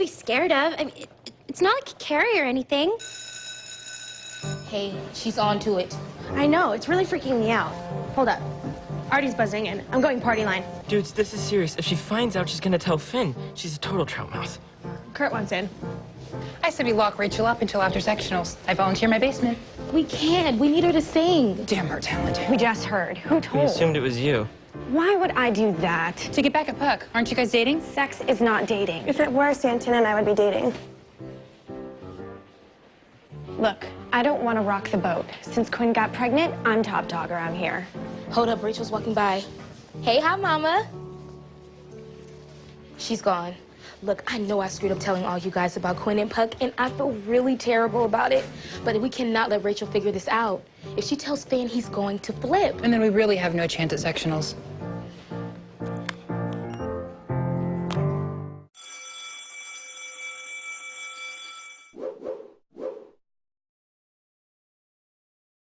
be scared of. I mean, it's not like Carrie or anything. Hey, she's on to it. I know, it's really freaking me out. Hold up. Artie's buzzing in. I'm going party line. Dudes, this is serious. If she finds out, she's gonna tell Finn. She's a total trout mouth. Kurt wants in. I said we lock Rachel up until after sectionals. I volunteer my basement. We can't. We need her to sing. Damn, her talented. We just heard. Who We told? assumed it was you. Why would I do that? To get back at Puck, aren't you guys dating? Sex is not dating. If it were, Santana and I would be dating. Look, I don't want to rock the boat. Since Quinn got pregnant, I'm top dog around here. Hold up, Rachel's walking by. Hey, hi, Mama. She's gone. Look, I know I screwed up telling all you guys about Quinn and Puck, and I feel really terrible about it. But we cannot let Rachel figure this out. If she tells Finn, he's going to flip. And then we really have no chance at sectionals.